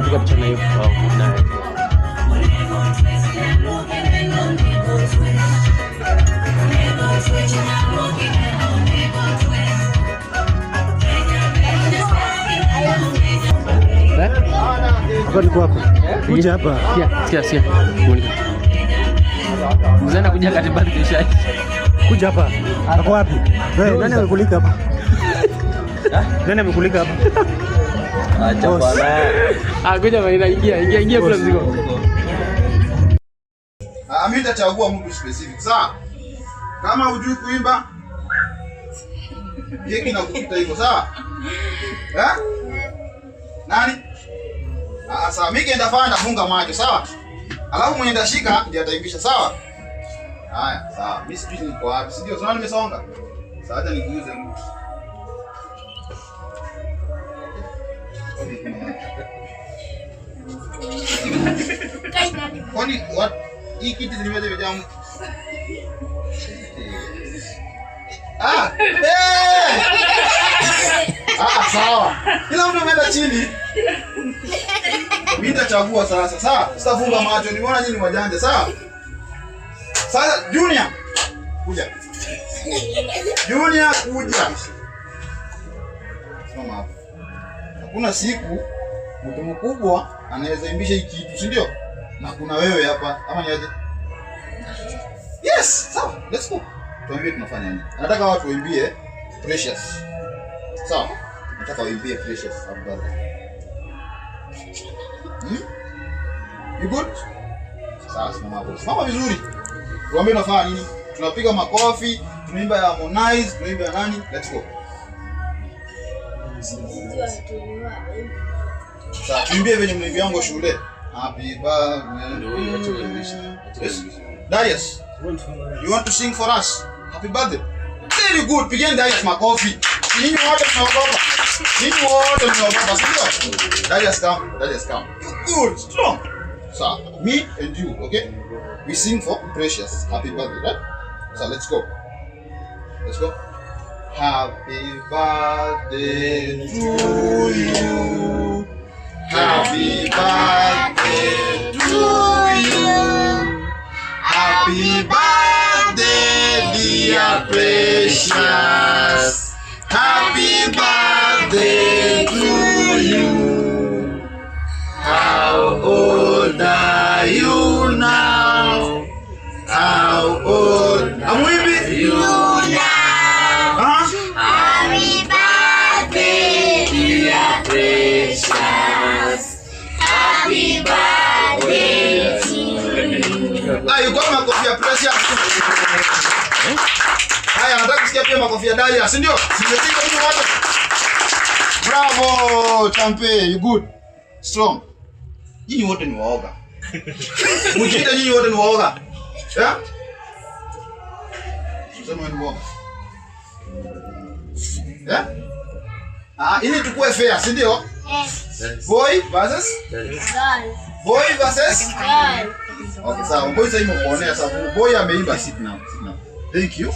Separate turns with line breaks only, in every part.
napiga picha na hiyo.
Hapa niko hapa. Kuja hapa.
Sikia. Mzana kuja katiba kisha.
Kuja hapa. Hapo wapi? Wewe nani amekulika hapa? Nani amekulika hapa?
Acha bwana. Kuja bwana, ingia kula mzigo.
Mimi nitachagua mtu specific. Sawa? Kama hujui kuimba keki na kupita hivyo, sawa? Nani? Sawa, mimi kienda fanya nafunga macho, sawa? Alafu mwenye ndashika ndiye ataimbisha, sawa? Haya, sawa. Mimi sijui niko wapi. Sio, unaona nimesonga. Sasa acha niguze mtu. Kwani what? Hii kiti zimejaa mtu. Sawa. Kila mtu ameenda chini. Mimi nitachagua sasa. Sawa? Sitafunga macho. Nimeona nyinyi wajanja, sawa? Sasa Junior kuja. Junior kuja. Soma hapo. Hakuna siku mtu mkubwa anaweza imbisha hiki kitu, si ndio? Na kuna wewe hapa ama ni aje? Yes, sawa. Let's go. Tuambie tunafanya nini? Nataka watu waimbie Precious. Sawa? Nataka waimbie Precious after. You good? Sawa, simama hapo. Simama vizuri. Tuambie tunafanya nini? Tunapiga makofi, tunaimba ya Harmonize, tunaimba ya nani? Let's go. Sasa tuimbie venye mlivyo yangu shule. Happy birthday. Yes. Darius, you want to sing for us? Happy birthday. Very good. Pigeni Darius makofi. Ninyi wote mnaogopa. Sio? Darius come. You good, strong. So, me and you, okay? We sing for Precious. Happy birthday, right? So, let's go. Happy birthday to you. Happy birthday to you. Happy birthday, dear Precious. Happy birthday to you. How old are you now? How old are you now?
Happy birthday, dear Precious. Happy birthday to you.
You got makofi ya Precious. Haya, nataka kusikia pia makofi ya Darius, si ndio? Simetika mtu wote. Bravo, champe, you good. Strong. Nyinyi wote ni waoga. Mjita nyinyi wote ni waoga. Sema ni waoga. Ili tukue fair, si ndio? Boy versus girl. Boy versus girl. Okay, sawa. Boy sasa imeonea sababu boy ameimba sit now. Thank you.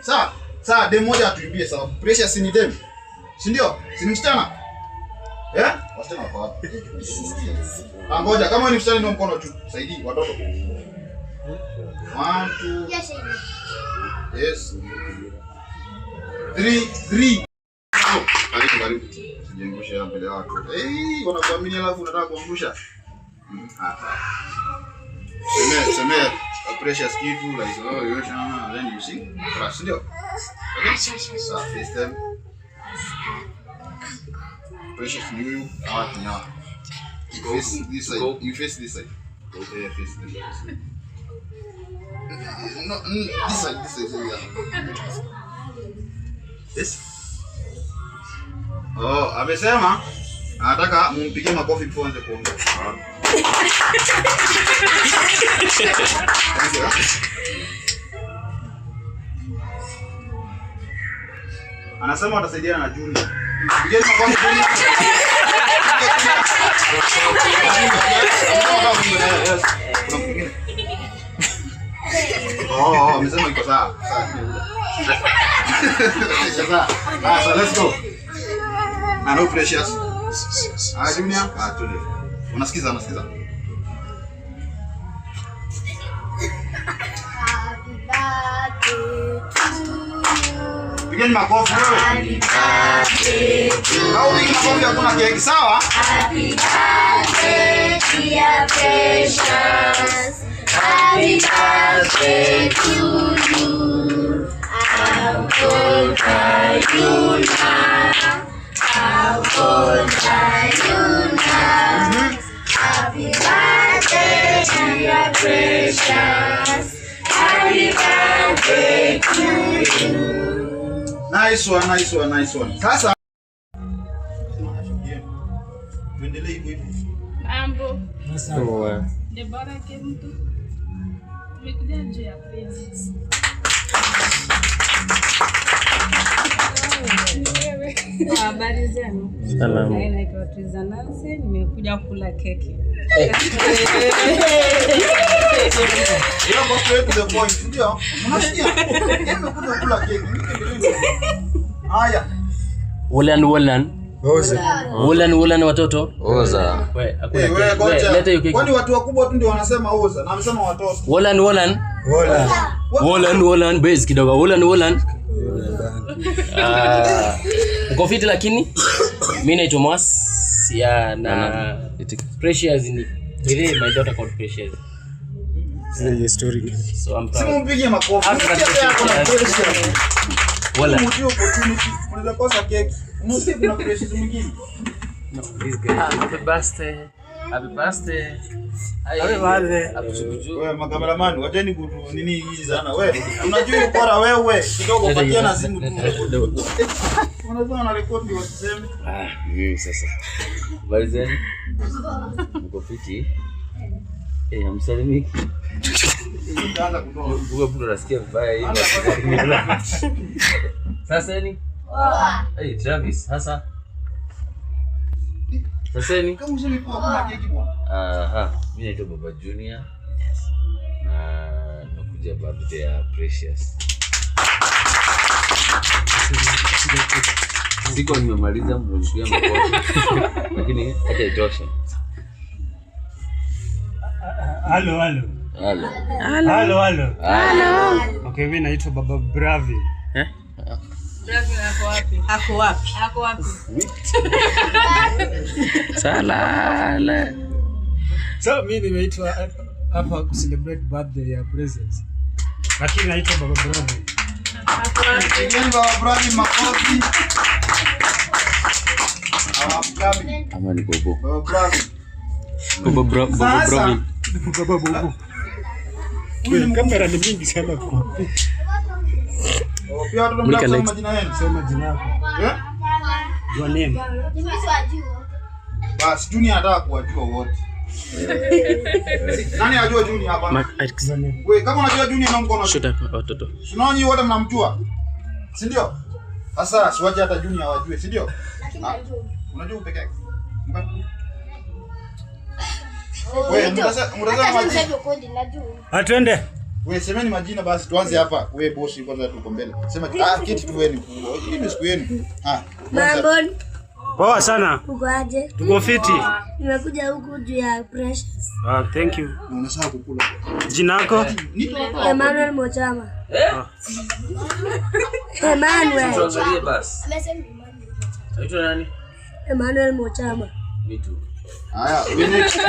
Sawa, demo moja atuimbie sawa. Precious ni demo. Si ndio? Si msichana? Wasichana wako wapi? Ngoja, kama ni msichana ndio mkono juu. Saidii watoto. 1 2. Yes. 3. Karibu. Sijengusha mbele wako. Wanakuamini alafu unataka kuangusha. Semea Precious kitu like you then you sing. First, ndio. Okay? So, face them. Precious new art now. Face this side. You face this side. Okay, face this side. No, this side. Yes. Amesema anataka mumpigie makofi before anze kuongea. Anasema watasaidiana na Junior. Pigeni makofi Junior. Amesema iko sawa. So let's go. I know Precious. Junior. Tuende. Unasikiza?
Happy birthday to you.
Pigeni makofi wewe.
Happy birthday to you.
Au pigeni makofi hakuna keki, sawa?
Happy birthday dear Precious. Happy birthday to you. How old are you now? How old are you now? Happy birthday dear Precious. Happy birthday to you.
Nice one. Sasa tuendelee hivyo.
Mambo.
Sawa.
Debora Kemtu. Nimekuja nje ya Princess. Habari zenu?
Salamu.
Naitwa Triza Nancy, nimekuja kula keki.
Hiyo go straight to the point, ndio? Unasikia? Nimekuja kula keki. Haya.
Wolan watoto. Oza.
Wewe ngoja.
Leta hiyo keki.
Kwani watu wakubwa tu ndio wanasema oza na amesema watoto.
Wolan base kidogo. Wolan. Uko fit lakini mimi naitwa Mas ya na Precious ni ile my daughter called Precious.
Ni story.
So I'm proud.
Simpige makofi.
Wolan.
Mtu opportunity. Unaweza kosa keki. Unasikia kuna Precious mwingine.
No, this guy. Happy birthday.
Wewe makameraman, wajeni kutu nini hizi sana wewe. Unajua bora wewe kidogo patia na simu tu. Unaweza na record wasiseme.
Sasa. Balizeni. Mko fiti? Msalimiki.
Nitaanza kutoa.
Wewe bado unasikia vibaya hivi. Sasa ni? Travis, sasa. Sasa ni?
Kama useme kwa keki bwana.
Mimi naitwa Baba Junior. Na nakuja birthday ya Precious. Siko nimemaliza mwanzo makofi. Lakini acha itoshe.
Halo. Okay, mimi naitwa Baba Bravi.
Bravi ako wapi?
Salala.
So mimi nimeitwa hapa ku celebrate birthday ya Princess. Lakini naitwa Baba Bravi.
Pigeni Baba Bravi makofi.
Ama ni Bobo.
Baba Bravi.
Baba Bravi.
Baba Bobo. Kamera ni mingi sana kwa.
Pia watu mnasema majina yenu.
Sema jina lako. Your name.
Bas Junior anataka kuwajua wote. Nani anajua Junior hapa? Wewe kama unajua Junior na mkono.
Shota watoto.
Tunaoni wote mnamjua. Si ndio? Sasa siwaje hata Junior wajue, si ndio? Unajua peke yake. Wewe mtazama majina.
Twende.
Wewe semeni majina basi tuanze hapa. Wewe bosi kwanza tuko mbele. Sema kiti tu wewe. Hii ni siku yenu.
Mambo.
Poa sana.
Uko aje?
Tuko fiti.
Nimekuja huku juu ya Precious.
Thank you.
Unasahau kukula.
Jina lako?
Emmanuel Mochama. Emmanuel.
Tuangalie basi. Aitwa nani?
Emmanuel Mochama.
Mitu.
Haya,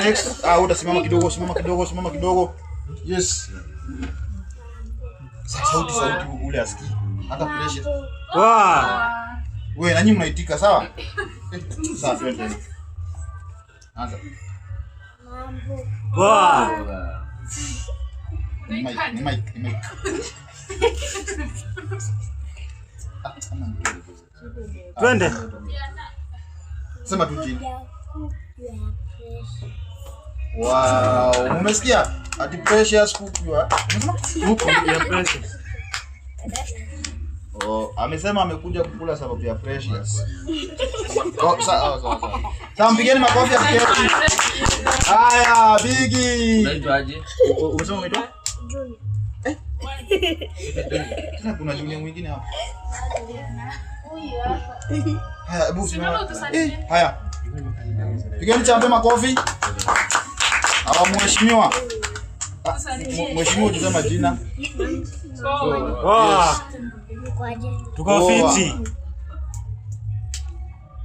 next. Utasimama kidogo. Yes. Sauti ule asikii. Hata Precious. Wewe na nyinyi mnaitika sawa? Sawa twende. Anza. Ni mic.
Twende.
Sema tu chini. Wow, umesikia? Ati Precious kukua.
Ya Precious.
Amesema amekuja kukula sababu ya Precious. Sawa. Sasa mpigeni makofi ya keki. Haya, Bigi.
Unaitwaje?
Umesema unaitwa? Junior. Sasa kuna Junior mwingine hapa. Haya, hebu simama. Haya, Pigeni chambe makofi. Hawa mheshimiwa. Mheshimiwa unasema jina.
Wow. Tuko fiti.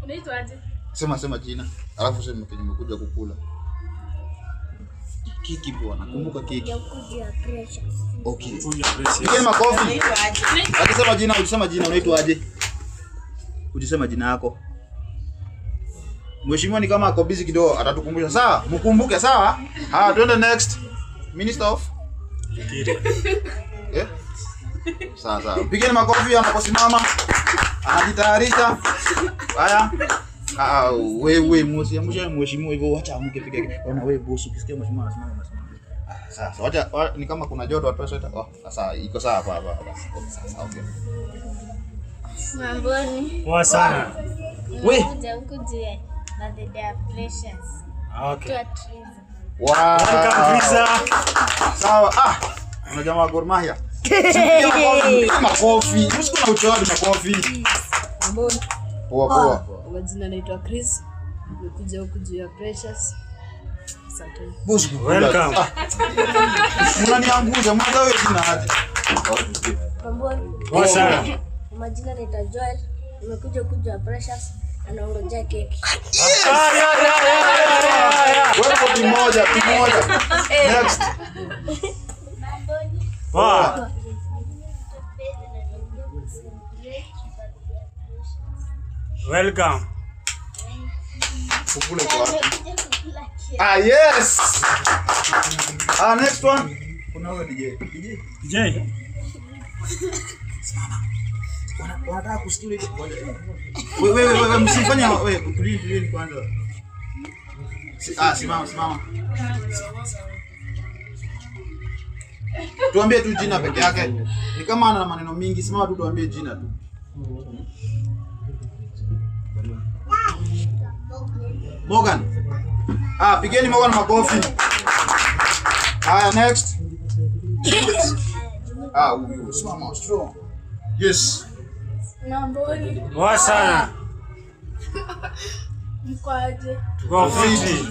Unaitwa aje?
Sema jina. Alafu sema kenye umekuja kukula. Keki bwana. Kumbuka keki. Okay. Pigeni makofi. Akisema jina, ukisema jina unaitwa aje? Ujisema jina yako. Mheshimiwa ni kama ako busy kidogo, atatukumbusha. Sawa? Mkumbuke sawa? Twende next. Minister of Eh? Sawa. Pigeni makofi anaposimama. Anajitayarisha. Haya. Wewe mheshimiwa hivyo acha amke piga. Ona wewe boss ukisikia mheshimiwa anasimama. Sasa wacha ni kama kuna joto watu sasa. Sasa iko sawa hapa basi. Sasa okay.
Mamboni.
Poa sana.
Wewe ukuje na the day precious.
Okay.
Wow.
Welcome Trisa.
Sawa. Una jamaa Gor Mahia. Makofi. Usikuna uchoaji makofi.
Mamboni.
Poa.
Kwa jina naitwa Chris. Nimekuja huku juu ya Precious. Asante.
Boss,
Welcome.
Mnaniangusha, mwanzo wewe jina aje?
Mamboni.
Poa sana.
Kwa jina naitwa Joel. Nimekuja huku juu ya Precious. Anaongojea keki.
Wewe kimoja. Next.
Wow. Welcome.
Kukula kwa wapi? Yes. Next one. Kuna wewe DJ.
DJ.
Wanataka kusikia wewe msifanye wewe tulie kwanza. Simama. Tuambie tu jina peke yake. Ni kama ana maneno mingi, simama tu tuambie jina tu. Morgan. Pigeni Morgan makofi. Haya next. Huyu simama strong. Yes.
Mamboni.
Poa sana.
Mkwaje.
Tuko fiti.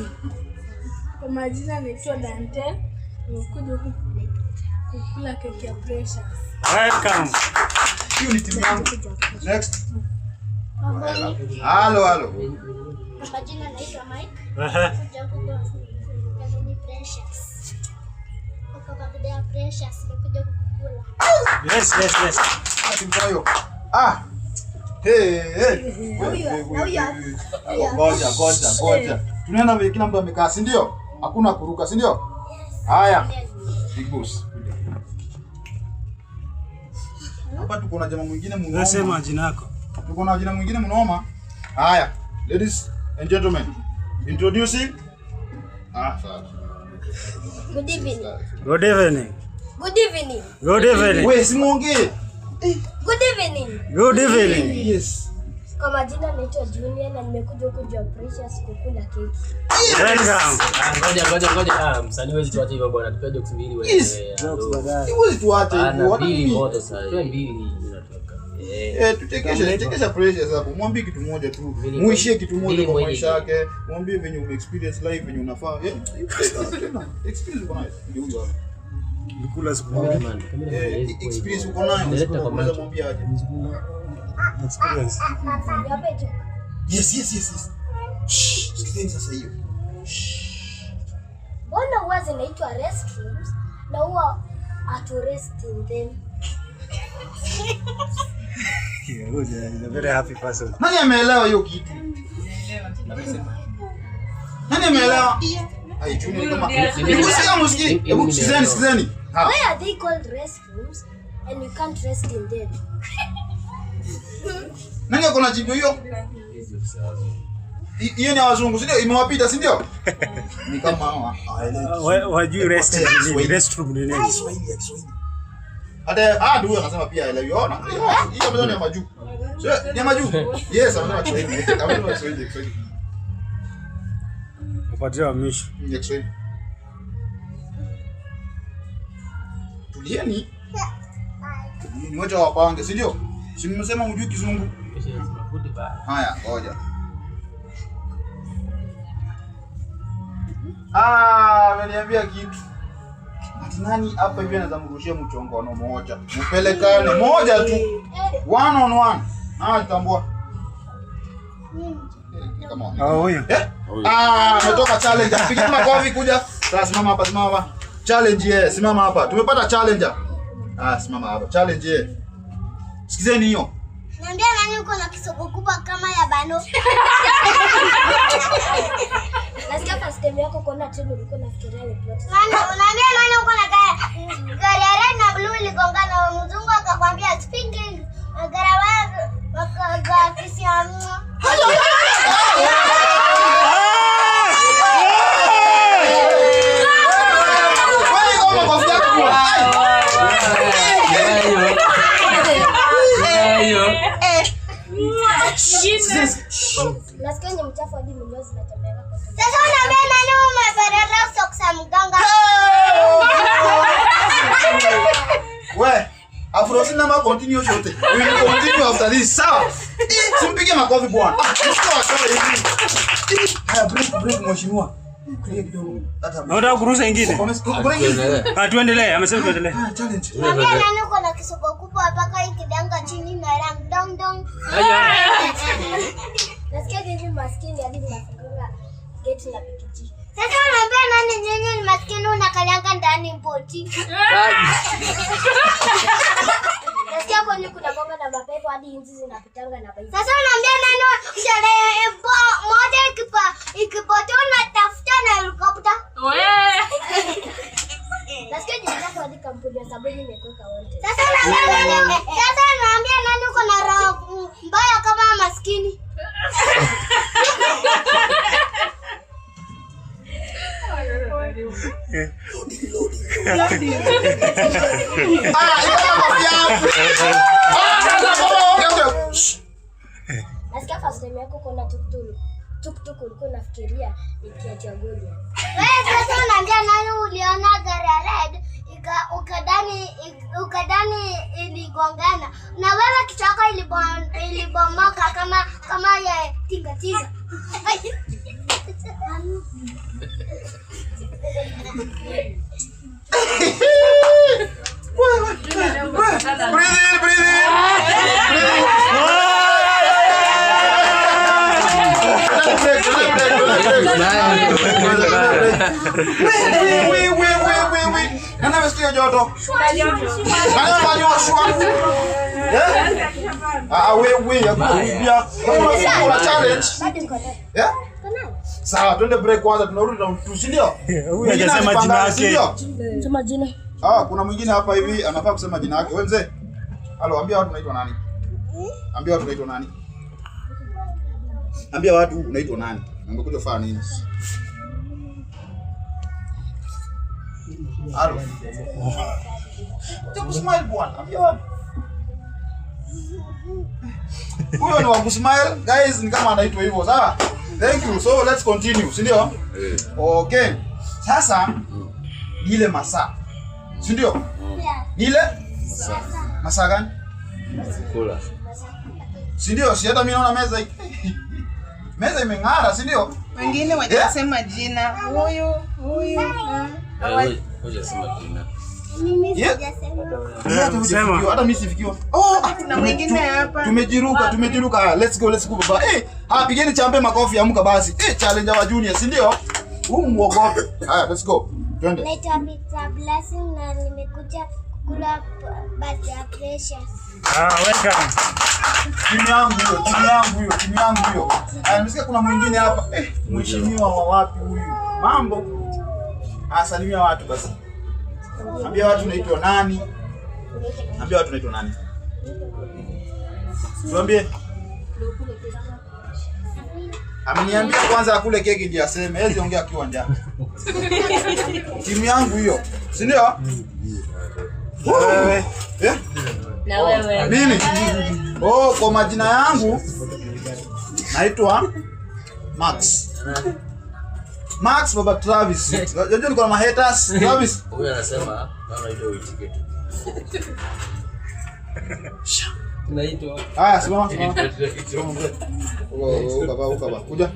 Kwa majina naitwa Dante. Nimekuja huku kukula keki ya Precious.
Welcome.
Hiyo ni timu yangu. Next. Hello.
Kwa jina naitwa Mike.
Ehe.
Kuja Precious. Kwa birthday ya Precious nimekuja kukula.
Yes.
Timbayo. Ngoja. Tunaenda vile kila mtu amekaa, si ndio? Hakuna kuruka, si ndio? Haya. Big boss. Hapa tuko na jamaa mwingine mnoma.
Unasema jina lako.
Tuko na jina mwingine mnoma. Haya. Ladies and gentlemen, introducing sawa.
Good evening.
Good evening.
Good evening.
Good evening.
Wewe simuongee.
Good evening.
Good evening.
Yes.
Kwa majina naitwa Junior na nimekuja huku juu ya Precious kukula keki.
Welcome.
Ngoja. Msanii wewe tuache hivyo bwana. Tupe jokes mbili wewe.
Hiyo tuache hivyo.
Mbili moto sasa. Mbili zinatoka.
Tuchekesha Precious hapo. Mwambie kitu moja tu. Muishie kitu moja kwa maisha yake. Mwambie venye ume experience life venye unafaa. Tena experience uko nayo. Ndio huyo hapo.
Nikula siku moja.
Experience uko nayo. Unaweza mwambie aje.
Experience.
Yes. Sikizeni sasa hiyo.
Mbona huwa zinaitwa restrooms na huwa atu rest in them?
He's a very happy person.
Nani ameelewa hiyo kitu? Nani ameelewa? Ai Junior kama hebu sikizeni.
Why are they called restrooms and you can't rest in them?
Nani ako na jibu hiyo? Hiyo ni wazungu, si ndio? Imewapita, si ndio? Ni kama hawa.
Wajui restroom ni nini?
Kiswahili. Hata ndio anasema pia elewiona. Hiyo mzee ni majuu. Sio, ni majuu. Yes, anasema Kiswahili. Anasema Kiswahili.
Upatia wa misho.
Ni Kiswahili. Tulieni. Ni moja wapange, si ndio? Si mmesema mjui Kizungu? Haya, ngoja. Ameniambia kitu. Ati nani hapa hivi anaweza mrushia mchongono moja? Mpelekane moja tu. One on one. Tambua.
Huyo.
Umetoka challenge. Piga makofi kuja. Sasa simama hapa. Challenge simama hapa. Tumepata challenger. Simama hapa. Challenge Sikizeni hiyo.
Niambia nani uko na kisoko kubwa kama ya bano? Nasikia first time yako kuona trend uliko nafikiria ni plot. Unaambia nani uko na gari ya red na blue iligongana na mzungu akakwambia speaking garawa wakafisi amua. Nasikia ni mchafu hadi mlio zinatembea. Sasa unaambia nani umeferera socks ya mganga?
We, Afrosina ma continue shote. We will continue after this. Sawa. Simpige makofi bwana. Haya break mheshimiwa.
Unataka kuruhusa ingine? Tuendelee, amesema tuendelee.
Challenge.
Niambia nani uko na kisoko kubwa mpaka ikidanga chini na rang dong dong. Nasikia hivi maskini hadi mnafunga gate la pikiji. Sasa unaambia nani nyenye ni maskini unakalianga ndani mpoti. Nasikia kwani kuna bonga na mapepo hadi inzi zinapitanga na baizi. Sasa unaambia nani mshale moja ikipotea unatafuta na helicopter. Nasikia jina lako hadi kampuni ya sabuni imekuweka wote. Sasa unaambia nani uko na roho mbaya kama maskini. Nasikia first time yako kuna tuktuk ulikuwa unafikiria ikiacha goli. Wewe sasa unaambia nani uliona gari ya red ukadani iligongana na wewe kichwa chako ilibomoka kama ya tinga.
Nana mesikia joto. Nana manyoshwa. Wewe ya kuibia. Kuna challenge. Sawa, twende break kwanza tunarudi na tusindio?
Huyu hajasema jina yake.
Sema jina.
Kuna mwingine hapa hivi anafaa kusema jina yake. Wewe mzee. Halo, ambia watu unaitwa nani? Ambia watu unaitwa nani? Ambia watu unaitwa nani? Ungekuja kufanya nini? Halo. Tukusmile bwana. Ambia watu. Huyo ni wa kusmile. Guys, ni kama anaitwa hivyo, sawa? Thank you. So let's continue, si ndio? Okay. Sasa ile masaa. Si ndio? Ile masaa gani?
Kula.
Si ndio? Si hata mimi naona meza meza imeng'ara, si ndio?
Wengine watasema jina. Huyu.
Hujasema jina.
Mimi sijasema.
Hata mimi sifikiwa.
Kuna mwingine hapa.
Tumejiruka. Let's go baba. Pigeni chambe makofi amka basi. Challenge wa junior, si ndio? Muogope. Haya, let's go. Twende.
Naitwa Mr. Blessing na nimekuja kula birthday ya Precious.
Welcome.
Timu yangu hiyo. Nimesikia kuna mwingine hapa. Mheshimiwa wa wapi huyu? Mambo. Salimia watu basi. Ambia watu unaitwa nani? Tuambie. Ameniambia kwanza akule keki ndio aseme. Hezi ongea akiwa njaa. Timu yangu hiyo. Si ndio? Wewe.
Na wewe.
Mimi? Kwa majina yangu naitwa Max Baba Travis. Unajua niko na mahaters. Travis.
Huyu anasema naona ile uitike tu. Tunaitwa.
Simama. Baba. Kuja.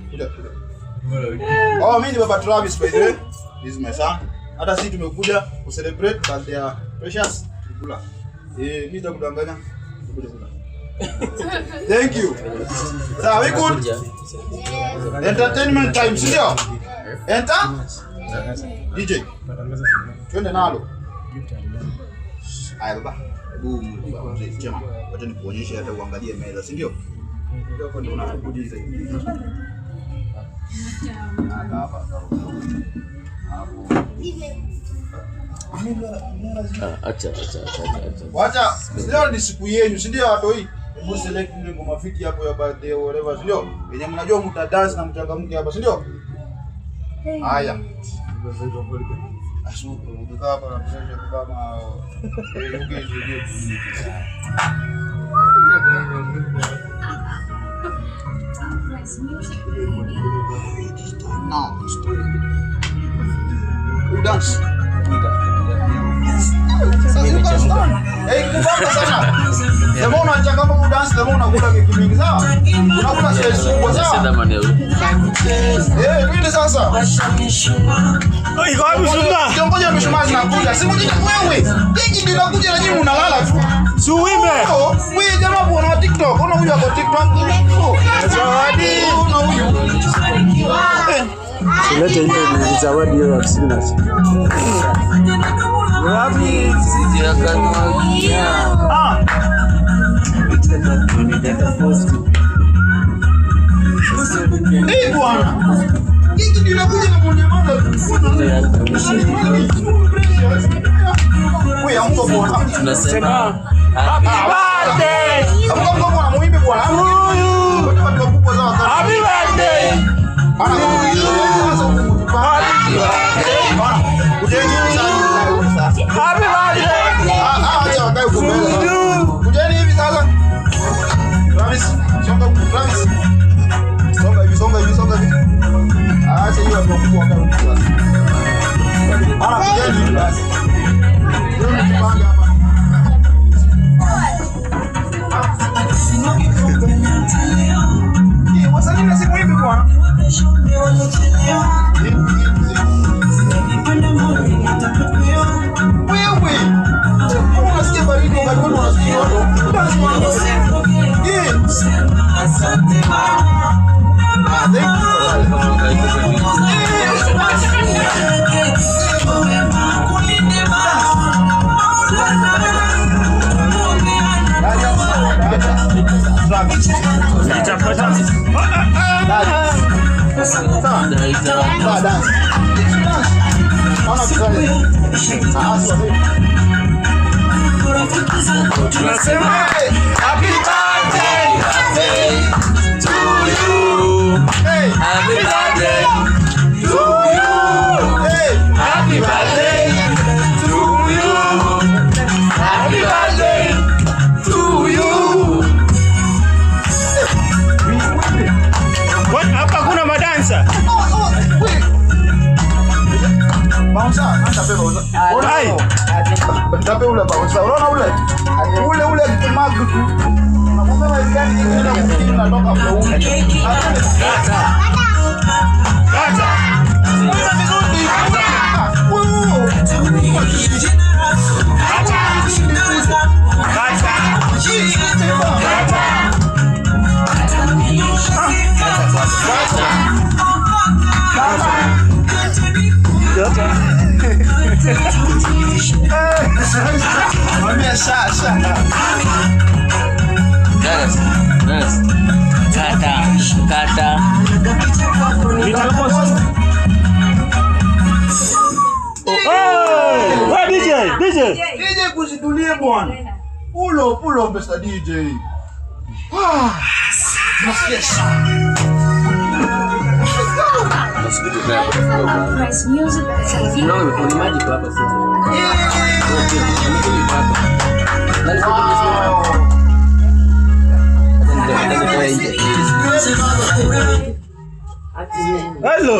Oh, mimi ni Baba Travis by the way. This is my son. Hata sisi tumekuja ku celebrate birthday ya Precious. Kula. Mimi nitakudanganya. Thank you. So, we good? Entertainment time, sio? Enter? DJ. Twende nalo. Haya baba. Boom. Chema. Wacha nikuonyeshe hata uangalie meza, si ndio? Ndio kwa ndio unakujiza hivi. Hapa.
Acha.
Wacha, leo ni siku yenu, si ndio watu hii? Hebu select ile ngoma fiti hapo ya birthday or whatever, si ndio? Yenye mnajua mta dance na mchangamke hapa, si ndio? Haya. Asuku, ukikaa hapa na mshaje kama dance. Kubanga sana. Leo unachanga kama dance, leo unakula keki mingi sawa? Unakula slice kubwa sawa? Twende sasa.
Iko wapi Sunga?
Ngoja mshumaa zinakuja. Si mjini wewe. Keki ndio inakuja na nyinyi unalala tu.
Si uimbe.
Wewe jamaa bwana TikTok. Unakuja kwa TikTok. Zawadi.
Leta ile ni zawadi hiyo ya 50. Wapi?
Bwana. Hiki ndio inakuja na mmoja mmoja. Wewe amko bwana.
Tunasema
happy birthday.
Amko bwana muimbe bwana.
Happy birthday.
Ana Happy birthday. Acha wakae kumbele. Kujeni hivi sasa. Travis, Travis. Songa hivi. Acha hiyo hapo kwa kwa. Ana kujeni basi. Ndio tunapanga hapa. Wasanii na siku hivi bwana. Wewe. Unasikia baridi wakati unasikia watu. Asante mama.
Tunasema happy birthday to you. Happy birthday to you. Happy birthday to you. Happy birthday to you. Hapa kuna madansa.
Bouncer, hata pepo.
Hai.
Tape ule bouncer. Unaona ule kimagu tu. Unakumbuka ile gani nyingine inatoka kwa ule. Kata.
Kata.
DJ kuzitulie bwana. Pulo Mr. DJ. Nasikia sana.
Price music.
Ni maji kwa hapa sasa.
Hello.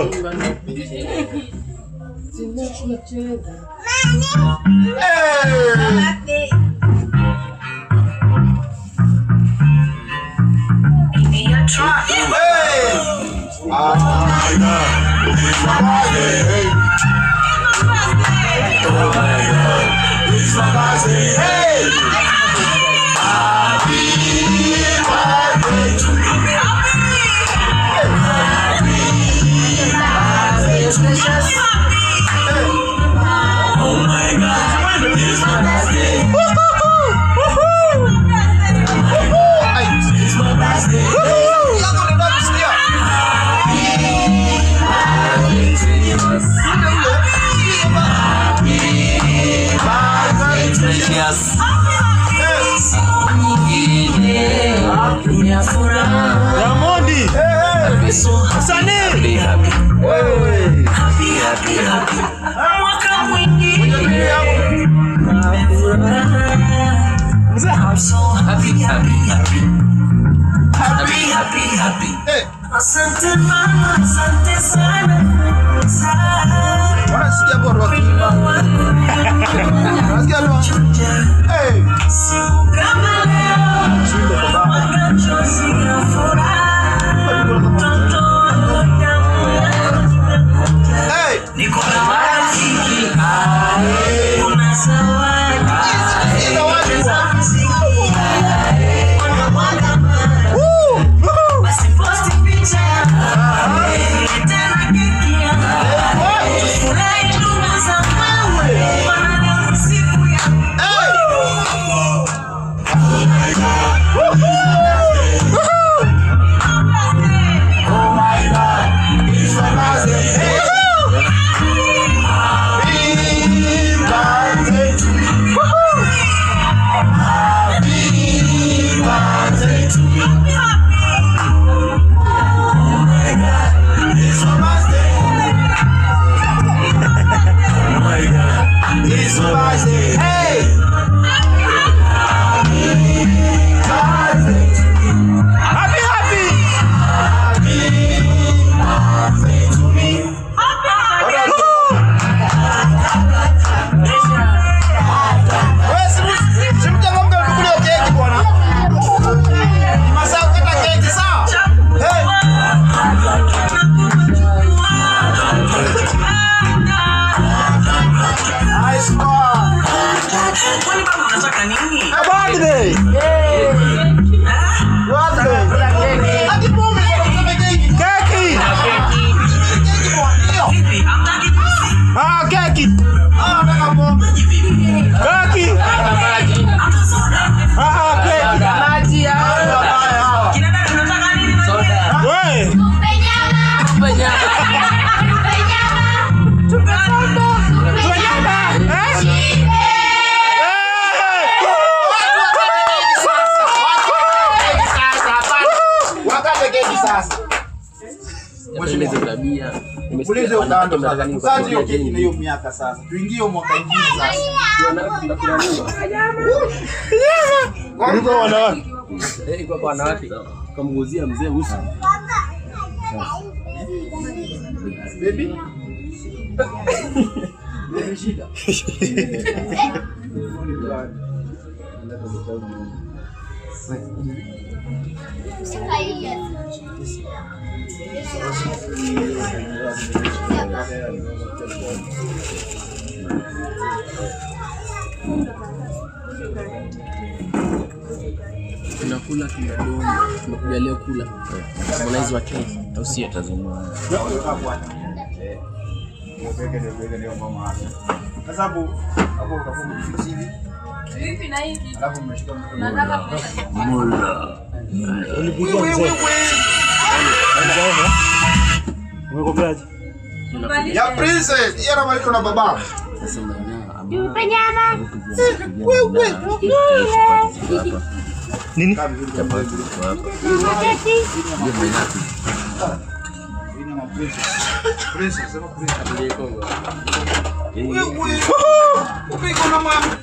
Asante mama, asante sana.
Wanasikia bora wakiimba. Wanasikia leo. Hey.
Siku kama leo.
Chimbo kwa baba.
Machozi ya furaha. Mtoto
Hey.
niko na marafiki. Kuna zawadi. Basi posti picha. Tena keki. Tufurahi ndugu zangu. Wanana siku ya.
Ulize ukando sasa. Sasa hiyo keki na hiyo miaka sasa. Tuingie mwaka mwingine sasa.
Ulikuwa wanawake.
Kwa wanawake. Kamguzia mzee uso.
Baby. Baby shida.
Tunakula tunadonga, tumekuja leo kula. Mwanaizi wa keki, au si atazungumza.
Sasa hapo utafunga hivi.
Vipi na hiki?
Alafu umeshika mkono.
Nataka pesa.
Mola.
Ulipigwa mzee. Umekombeaje?
Ya princess, yeye anaitwa na baba.
Sasa unaona
Tupe nyama.
Nini?
chapati kwa hapa. Ndio mwenyewe.
Princess, sema princess.
Ndio Kongo.
Upiko na mama.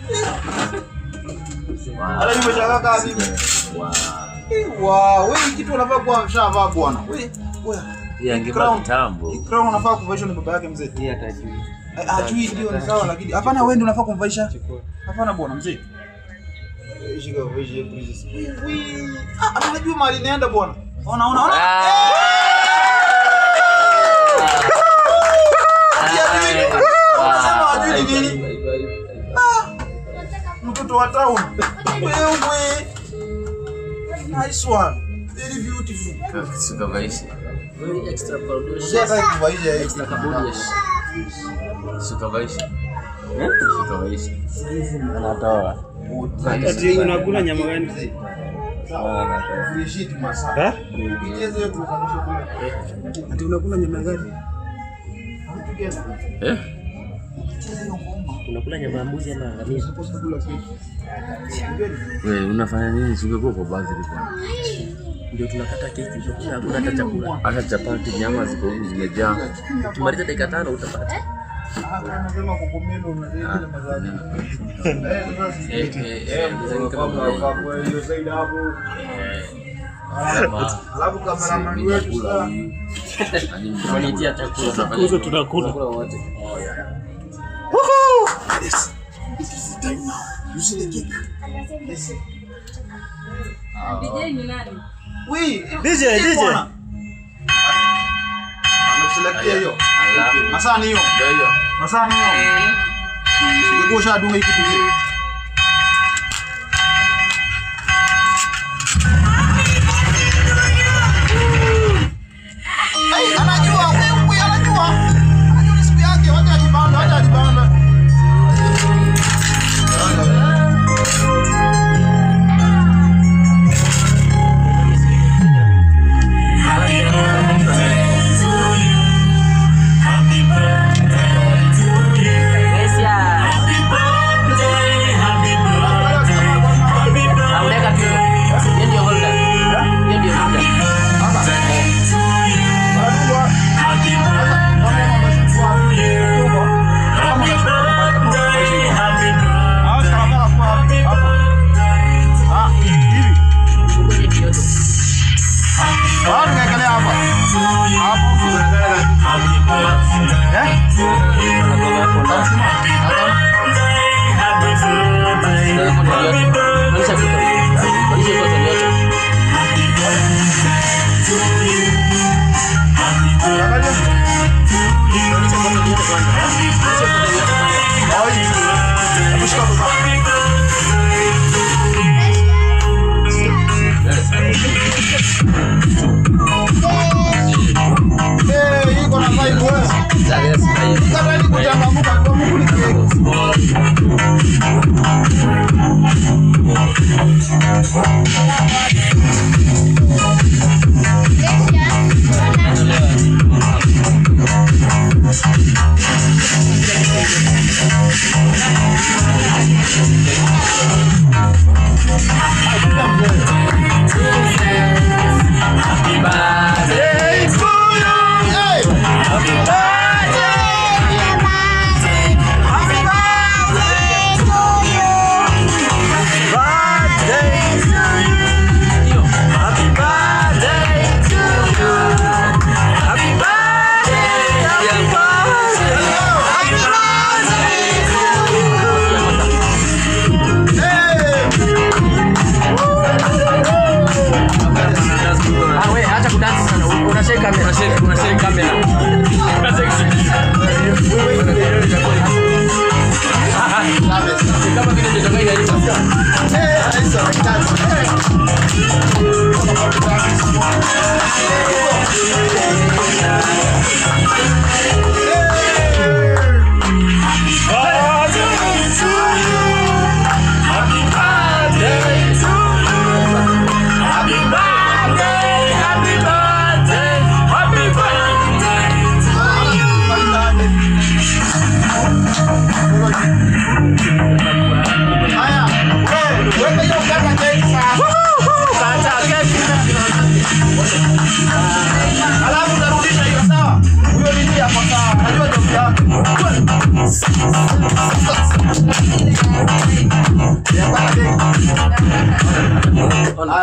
Ala nimeshangaa kazi. Wow, wewe kitu unafaa kuwa mshavaa bwana. Wewe.
Yeye angevaa kitambo.
Crown unafaa kuvaisha na baba yake mzee.
Yeye atajui.
Ajui ndio ni sawa lakini hapana wewe ndio unafaa kumvaisha. Hapana bwana mzee. Shika vaisha princess. Anajua mali inaenda bwana. Ona. Nice one. Very beautiful.
Sukavaishi. Very extra powder.
Sasa kuvaisha
Extra kabodi. Sukavaishi. Sukavaishi. Anatoa.
Ati unakula nyama gani?
Freshit masala. Icheze kukanisha kule.
Ati unakula nyama gani? Unakula nyama ya mbuzi ama ngamia?
Wewe unafanya nini? Singekuwa kwa baadhi hivi.
Ndio tunakata keki, hakuna hata chakula.
Hata chapati nyama ziko huko zimejaa.
Tumaliza dakika 5 utapata.
Anasema kukomelo unadai na mazani. Hiyo zaidi hapo. Alafu cameraman wetu sasa
Wanitia chakula
tunakula
wote.
DJ ni nani?
DJ.
ameselektia hiyo. Masani hiyo.
Ndio hiyo.
Masani hiyo. Singekuwa shadunga hiki kitu. Anajua wewe anajua. Anajua ni siku yake, wacha ajibamba.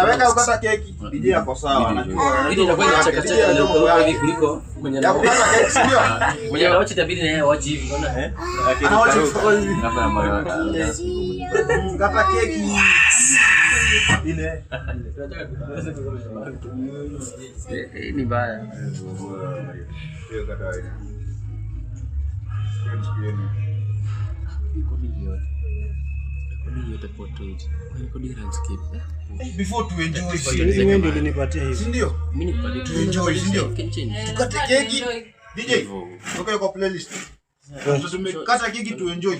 Weka ukata keki. DJ yako sawa. Anajua.
Ili itakuwa inachakachaka ndio hivi kuliko mwenye
ya kukata keki sio?
mwenye anaochi tabiri na yeye watch hivi unaona
Anaochi hivi.
kama ya Mario.
Kata keki. Ile.
Ni baya.
Hiyo kata ile. Before to enjoy.
Wewe ndio ulinipatia hivi.
Si ndio?
Mimi nipatie
To enjoy, si ndio? Tukate keki. DJ, okay kwa playlist. Sasa tumekata keki to enjoy.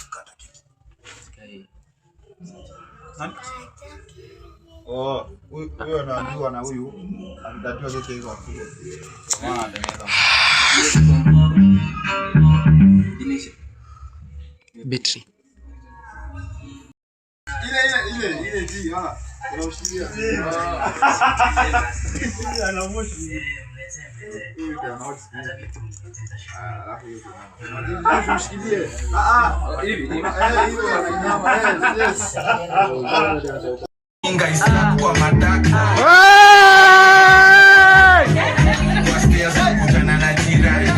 Kata keki. Oh, huyo anajua na huyu anatatua keki hizo hapo. Maana atengeneza.
Battery.
Ile ji hala. Unamshikilia. Ana moshi. Unamshikilia. Hivi. Yes. Inga isla kwa madaka. Wasikia kukutana na jirani.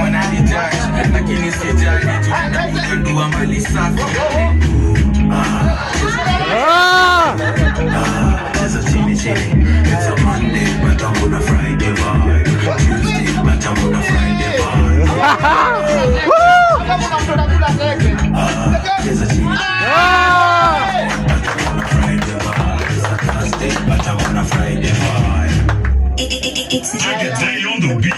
Wananijudge lakini sijali. Tunaenda kudua mali safi. There's a chini. It's a Monday, but I'm on a Friday vibe. Tuesday, but I'm on a Friday vibe. There's a chini. But I'm on a Friday vibe. It's a Thursday, but I'm on a Friday vibe. It's Jagger Day on the beat.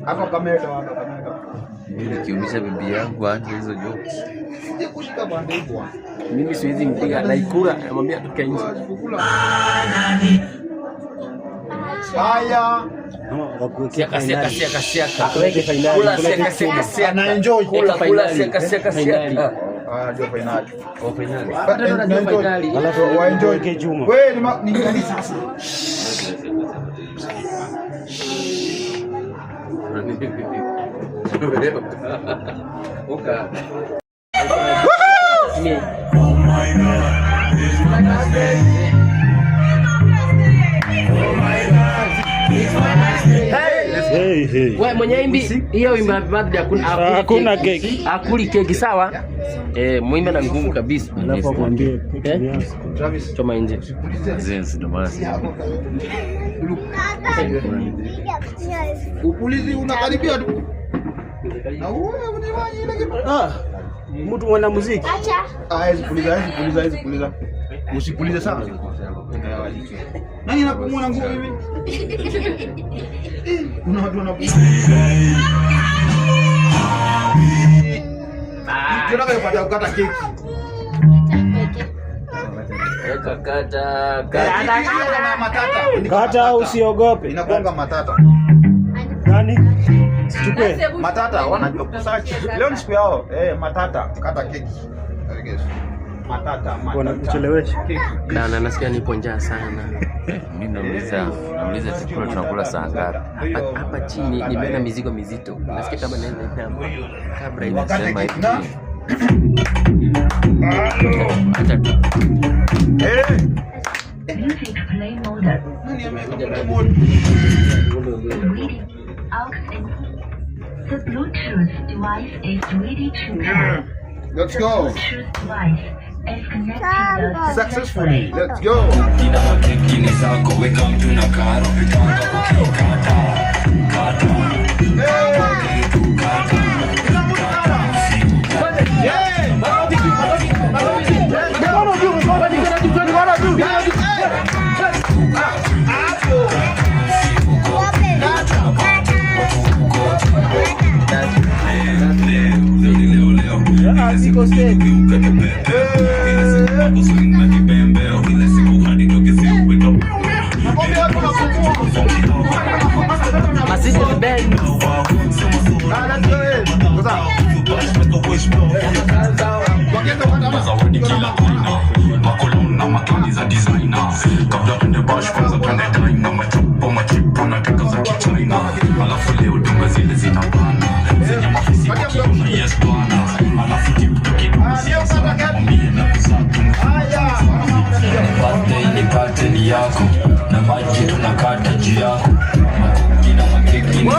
Hapo kamera wana kamera.
Nikiumisha bibi yangu anje hizo jokes.
Sije kushika bande bwana.
Mimi siwezi mpiga naikula namwambia toka nje.
Haya.
Siaka. Aweke finali. Kula siaka.
Na enjoy
Kula siaka.
Ah, ndio finali.
Kwa finali. Bado ndio finali.
Alafu
Wa enjoy
ke Juma.
Wewe ni nani sasa?
Oka.
Oh my God. It's my birthday. Oh my God. It's my birthday.
Hey.
Wewe mwenye imbi hiyo wimbo happy birthday
Hakuna keki.
Hakuli keki sawa? Muimbe na nguvu kabisa.
Alafu akwambie keki yako.
Travis,
choma nje.
Zenzi ndo maana si.
upulizi unakaribia tu. Na wewe unifanya ile kitu.
Mtu mwana muziki.
Acha.
Hizi puliza. Usipulize sana. Nani anapumua na nguvu hivi? Kuna watu wanapumua. Tunataka kukata keki.
Kata usiogope.
Inakuanga matata.
Nani? Chukue.
Matata wanajua kusachi. Leo ni siku yao. Matata kata keki. Matata.
Wanakuchelewesha.
Na nasikia nipo njaa sana.
Mimi nauliza chakula tunakula saa ngapi?
Hapa chini nimeona mizigo mizito. Nasikia kama naenda hapo. Kabla
Wakati
inasema
keki na
acha tu.
Music play mode. The Bluetooth device is ready to pair.
Let's go.
Bluetooth device is connected
Successfully. Let's go.
Kina makekini zako weka mtu na karo vitanga kukikata kata zawadi kila aina makolon na makini za designer kabla twende bash kwanza twende dine machipo na keka za kichina alafu leo dunga zile zinabana zenye mafisi wakiona yes bana alafu tiktoki mwambie na kuzatu birthday ni party yako na maji tunakata juu yako makukina makeki ni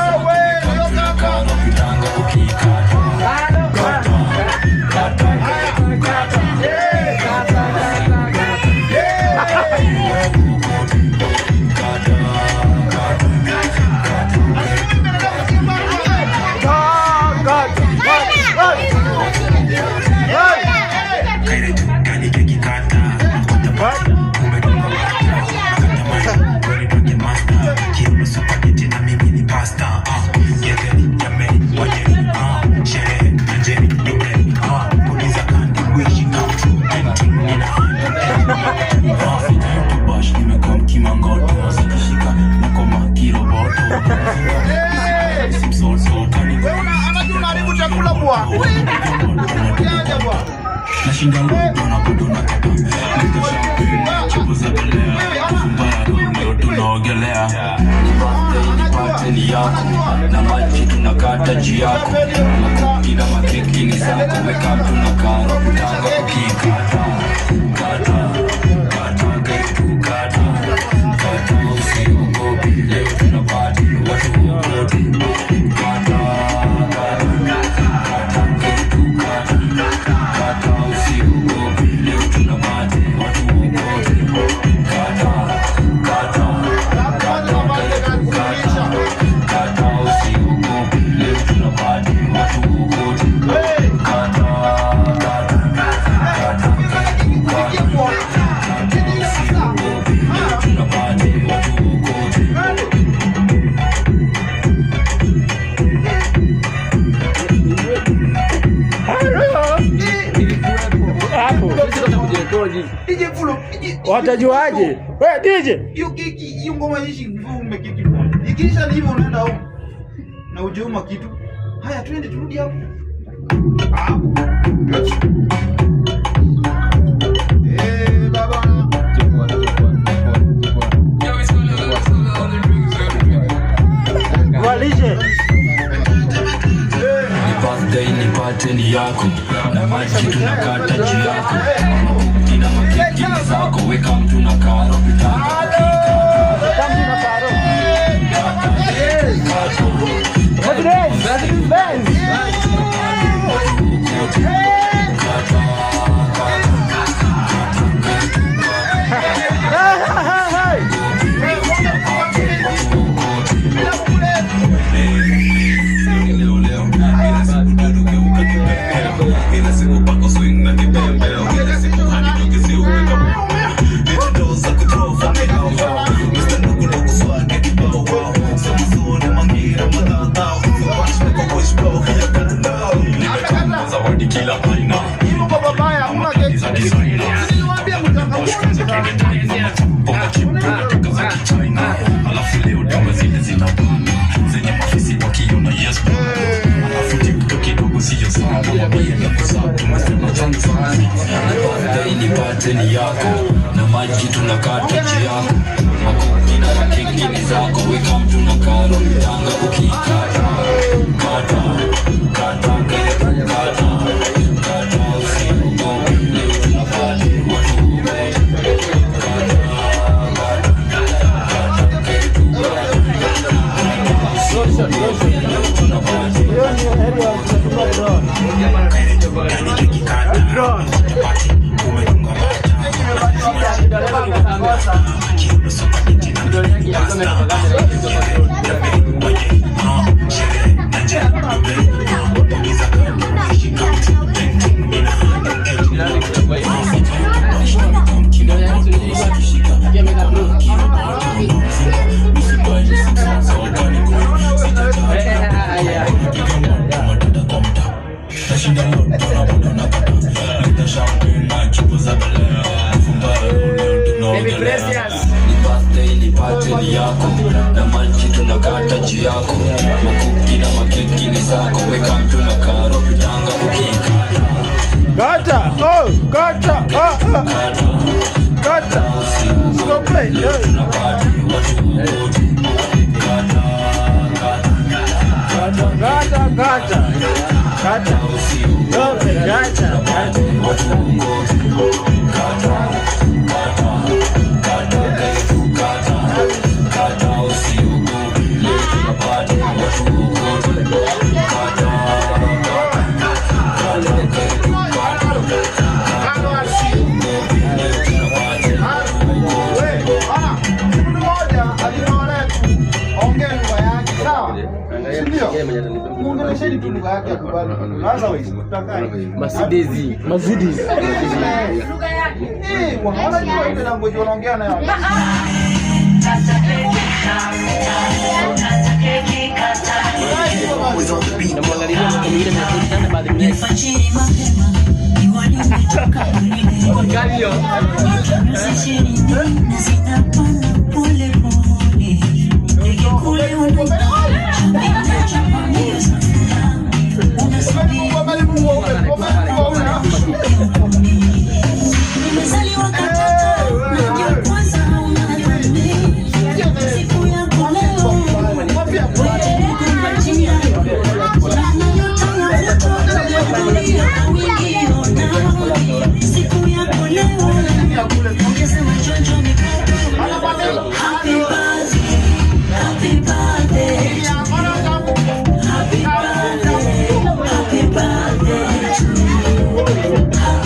nashinda ludo na bado nakata leta champagne chupa za belea kufumbaro leo tunaogelea ni birthday nipate ni yako na maji tunakata ji yako makuki na makeki ni zako weka mtu na karo kutanga kukikata kata kata kaitu kata kata usiogopi leo tunapati watu wote kata kata kata kaitu kata kata usiogopi leo tunapati watu wote kata kata kata kaitu kata kata usiogopi leo tunapati watu wote kata kata kata kaitu kata
watajuaje? Wewe DJ,
hiyo ngoma hizi ngumu kitu. Ikisha hivyo unaenda huko. Na ujeuma kitu. Haya twende turudi hapo. Baba.
walishe
birthday nipate ni yako na maji tunakata ji yako makuki na makeki ni zako weka mtu na karo pitanga kukika mtu na karo ni yako na maji tunakata ji yako makuki na makeki ni zako weka mtu na karo mitanga ukikata kata kata kata kata kata usiogopi leo tunapati watu wote kata kata kata kaitu yako na maji tunakata ji yako makuki na makeki ni zako weka mtu na karo pitanga ukikata
kata kata kata go play
tunapati watu wote kata kata
kata kata kata usiogopi kata
watu wote kata kata kata kaitu kata kata usiogopi leo tunapati watu wote kata kata kaitu kata kata usiogopi leo tunapati watu wote.
Mtu mmoja alinaona ongea lugha yake sawa? Ndio. Muongelesheni tu lugha yake akubali. Otherwise tutakaa.
Mazidi.
Lugha yake. Wanaona hiyo ile language wanaongea nayo.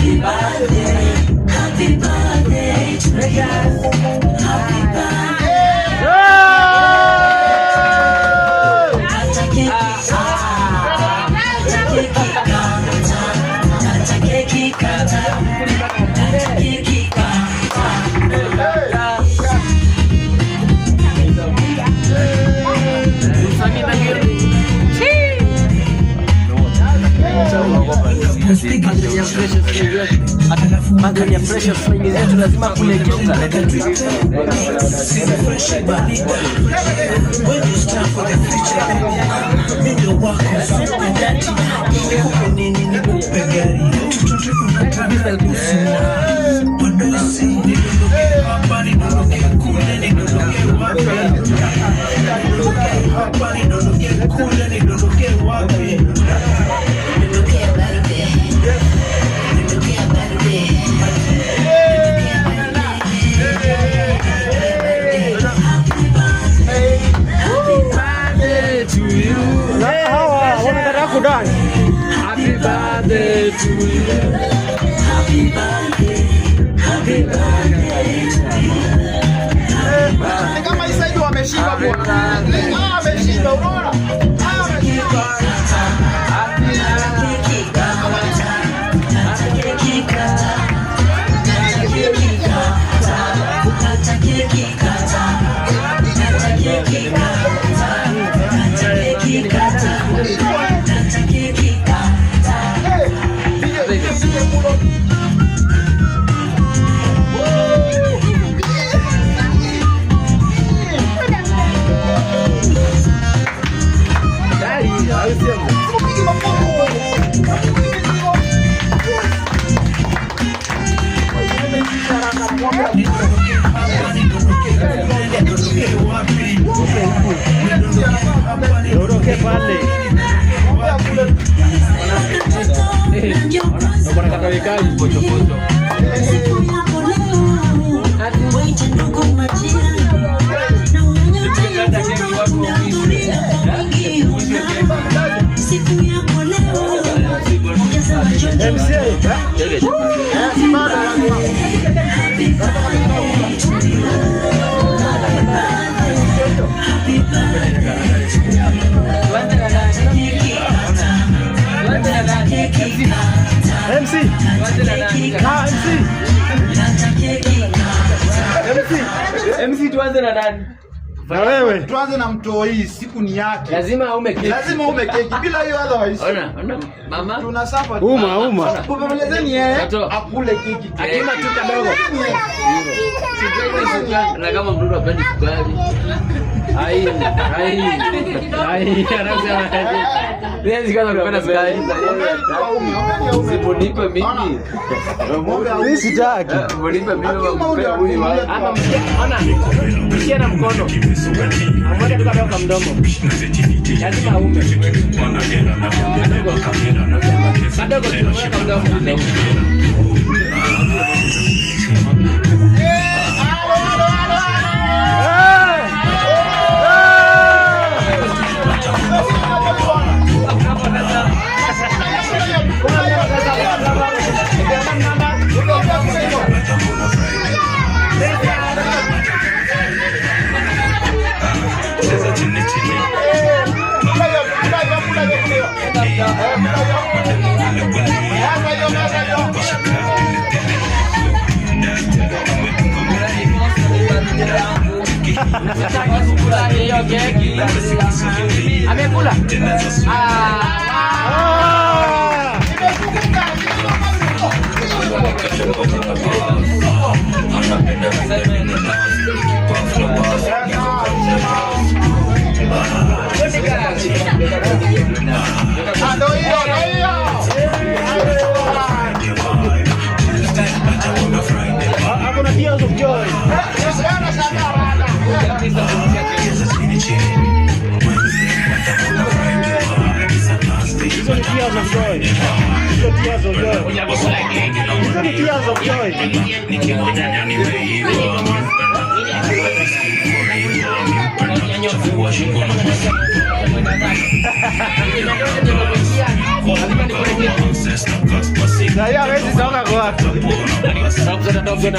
Happy birthday, happy birthday to you. Happy
Magari ya pressure swing zetu lazima kulegeza. Happy birthday to you. Happy birthday, happy birthday to you.
Kama Isaidi wameshiba bwana. Wameshiba bwana.
MC tuanze na nani?
Na wewe. Tuanze na mtoi, siku ni yake.
Lazima ume keki.
Lazima ume keki bila hiyo otherwise.
Ona mama.
Tunasafa.
Uma.
Kupelezeni yeye akule keki.
Akima tu kadogo. Na kama mtoto apendi sukari. Ai. Anasema Lezi kama unapenda sukari. Usiponipe mimi.
Mimi sitaki.
Mbonipe mimi mpe huyu ama ona. Mshia na mkono. Amweka tu kadogo mdomo. Lazima ume. Kadogo tu mdomo. Amekula.
Tears of joy. Tears of joy. Saya hawezi toka kwa.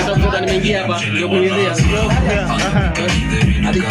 Tafuta nimeingia hapa. Ndio kuelezea. Hadi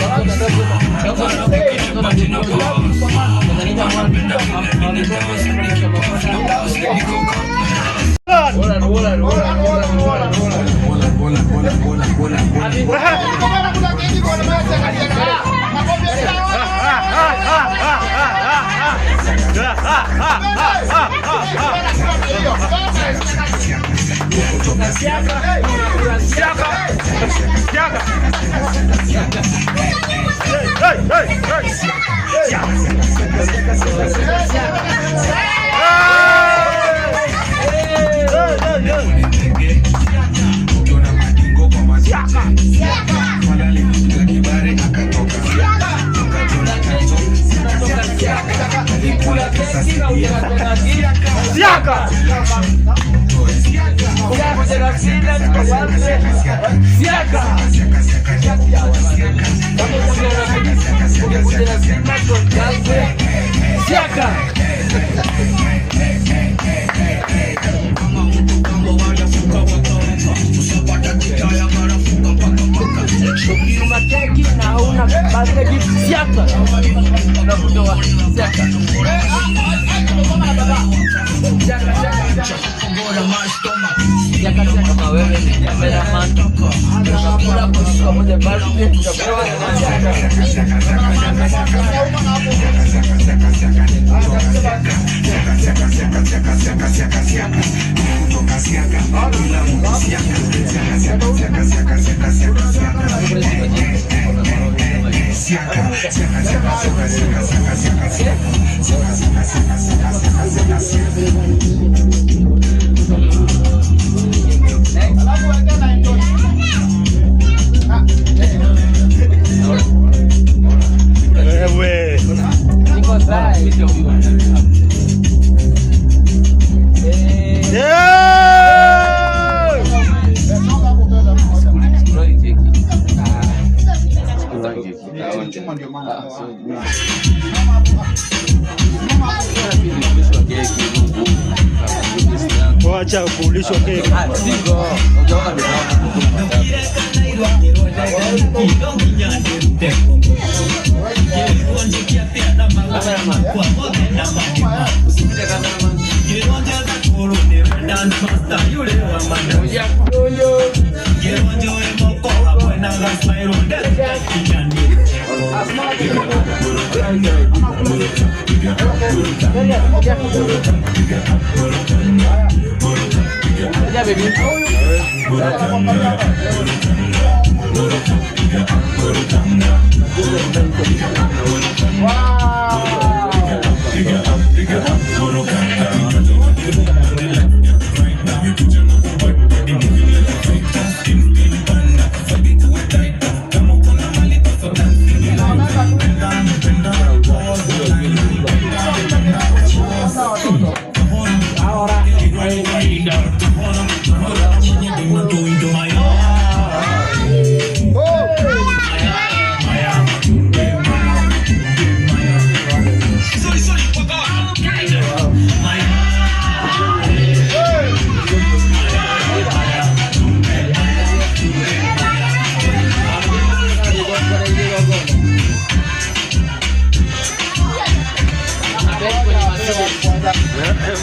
Wacha kulishwa keki.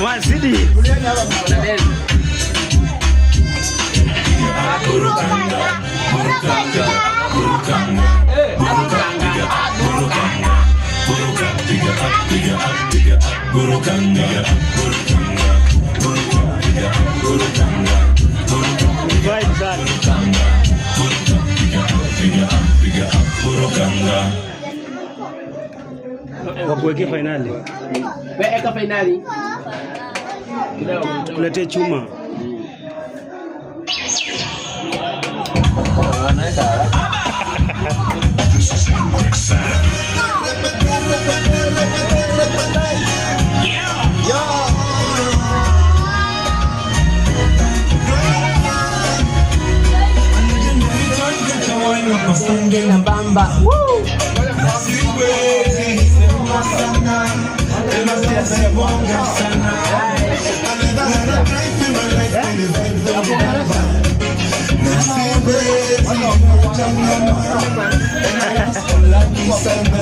Masidi. Wakuweke finali.
Weka finali.
Kulete chuma.
Bamba. Woo! siwezi sema sana, tena siwezi bonga sana. Na siwezi kuchangama, laki sana.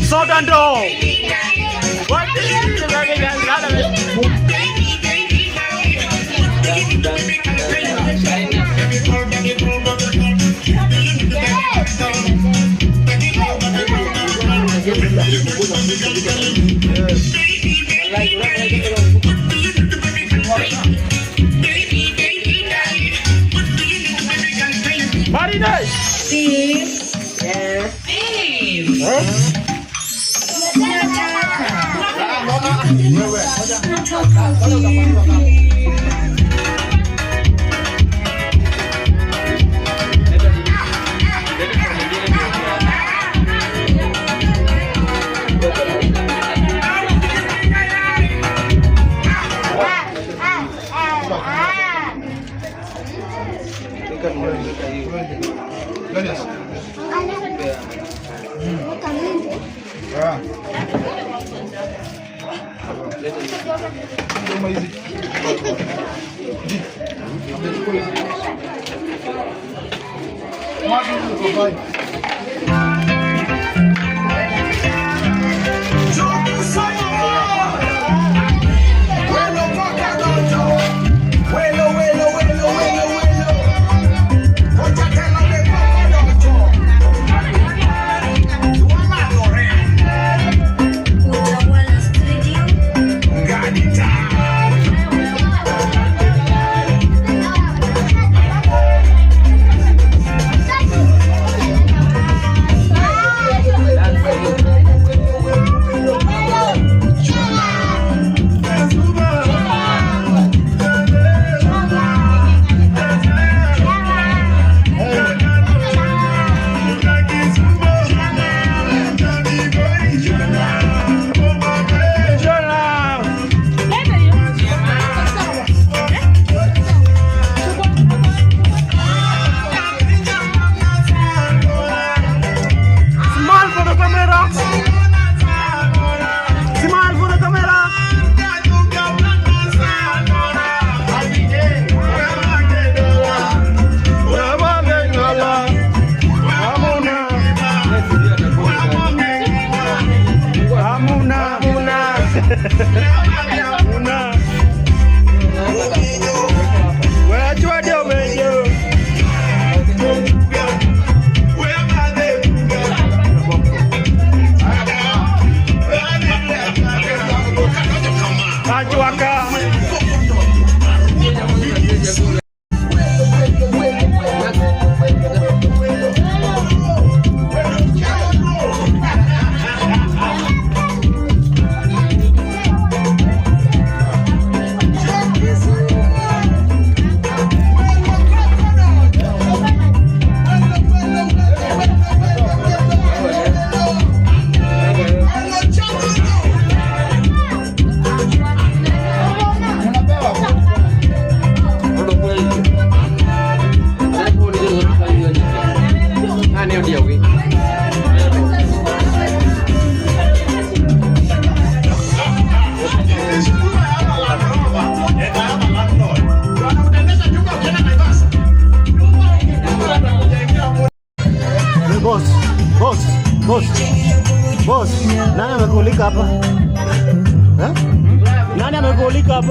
Soda ndo. Marina.
Street.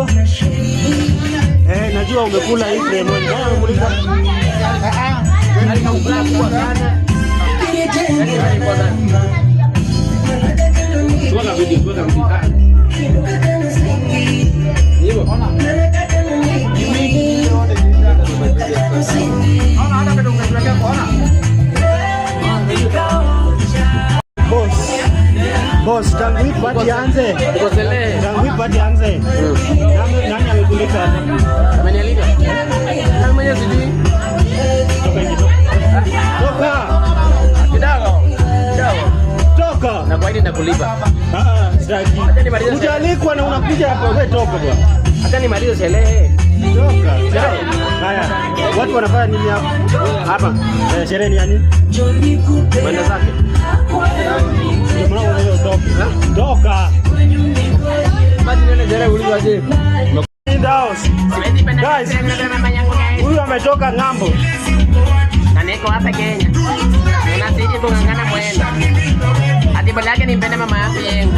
hivyo? Najua umekula hii frame moja. Nani amekulipa?
Alikula kwa sana. Tuweka video. Hivyo.
Boss, tangu hii party anze. Tangu hii party anze. Nani amekulika hapa?
Amenialika. Kama mwenye sijui.
Toka. Toka.
Na kwa nini nakulipa?
Sitaki. Utalikwa na unakuja hapa wewe toka bwana.
Hata nimalize sherehe.
Toka. Haya. Watu wanafanya nini hapa? Hapa. Sherehe ni yani?
Mwenda zake.
Toka. Guys, huyu ametoka ng'ambo.
Na niko hapa Kenya. Unazidi kung'ang'ana mwendo. Ati bwana yake nimpende mama yako yengu.